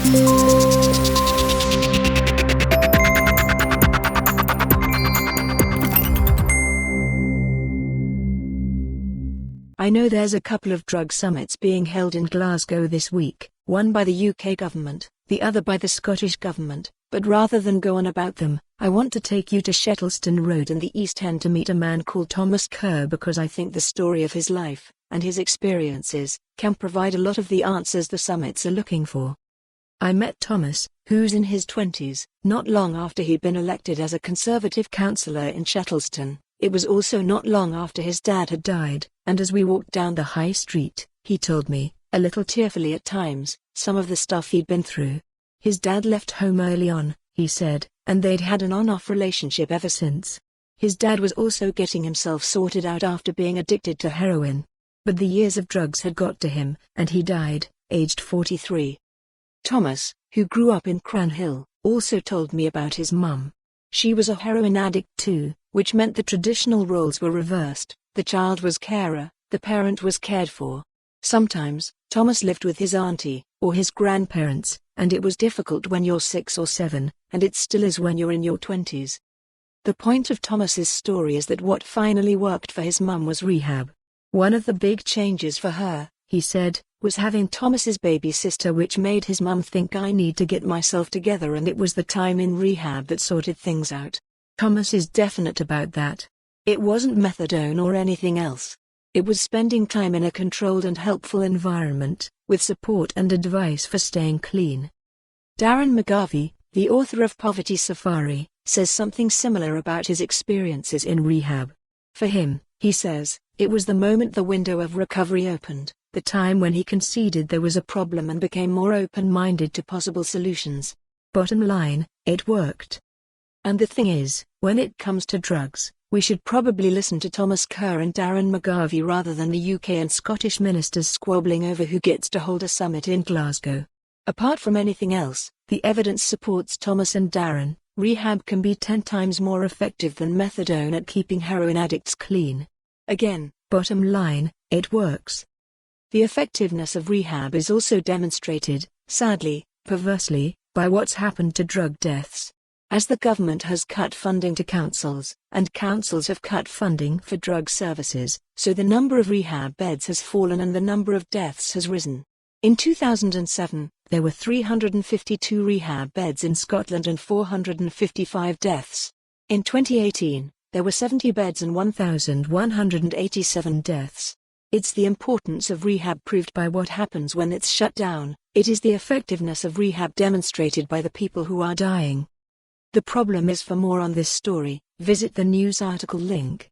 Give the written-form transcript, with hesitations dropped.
I know there's a couple of drug summits being held in Glasgow this week, one by the UK government, the other by the Scottish government, but rather than go on about them, I want to take you to Shettleston Road in the East End to meet a man called Thomas Kerr, because I think the story of his life, and his experiences, can provide a lot of the answers the summits are looking for. I met Thomas, who's in his 20s, not long after he'd been elected as a Conservative councillor in Shettleston. It was also not long after his dad had died, and as we walked down the high street, he told me, a little tearfully at times, some of the stuff he'd been through. His dad left home early on, he said, and they'd had an on-off relationship ever since. His dad was also getting himself sorted out after being addicted to heroin. But the years of drugs had got to him, and he died, aged 43. Thomas, who grew up in Cranhill, also told me about his mum. She was a heroin addict too, which meant the traditional roles were reversed. The child was carer, the parent was cared for. Sometimes, Thomas lived with his auntie, or his grandparents, and it was difficult when you're 6 or 7, and it still is when you're in your 20s. The point of Thomas's story is that what finally worked for his mum was rehab. One of the big changes for her, he said, was having Thomas's baby sister, which made his mum think, I need to get myself together, and it was the time in rehab that sorted things out. Thomas is definite about that. It wasn't methadone or anything else. It was spending time in a controlled and helpful environment, with support and advice for staying clean. Darren McGarvey, the author of Poverty Safari, says something similar about his experiences in rehab. For him, he says, it was the moment the window of recovery opened, the time when he conceded there was a problem and became more open-minded to possible solutions. Bottom line, it worked. And the thing is, when it comes to drugs, we should probably listen to Thomas Kerr and Darren McGarvey rather than the UK and Scottish ministers squabbling over who gets to hold a summit in Glasgow. Apart from anything else, the evidence supports Thomas and Darren. Rehab can be 10 times more effective than methadone at keeping heroin addicts clean. Again, bottom line, it works. The effectiveness of rehab is also demonstrated, sadly, perversely, by what's happened to drug deaths. As the government has cut funding to councils, and councils have cut funding for drug services, so the number of rehab beds has fallen and the number of deaths has risen. In 2007, there were 352 rehab beds in Scotland and 455 deaths. In 2018, there were 70 beds and 1,187 deaths. It's the importance of rehab proved by what happens when it's shut down. It is the effectiveness of rehab demonstrated by the people who are dying. The problem is, for more on this story, visit the news article link.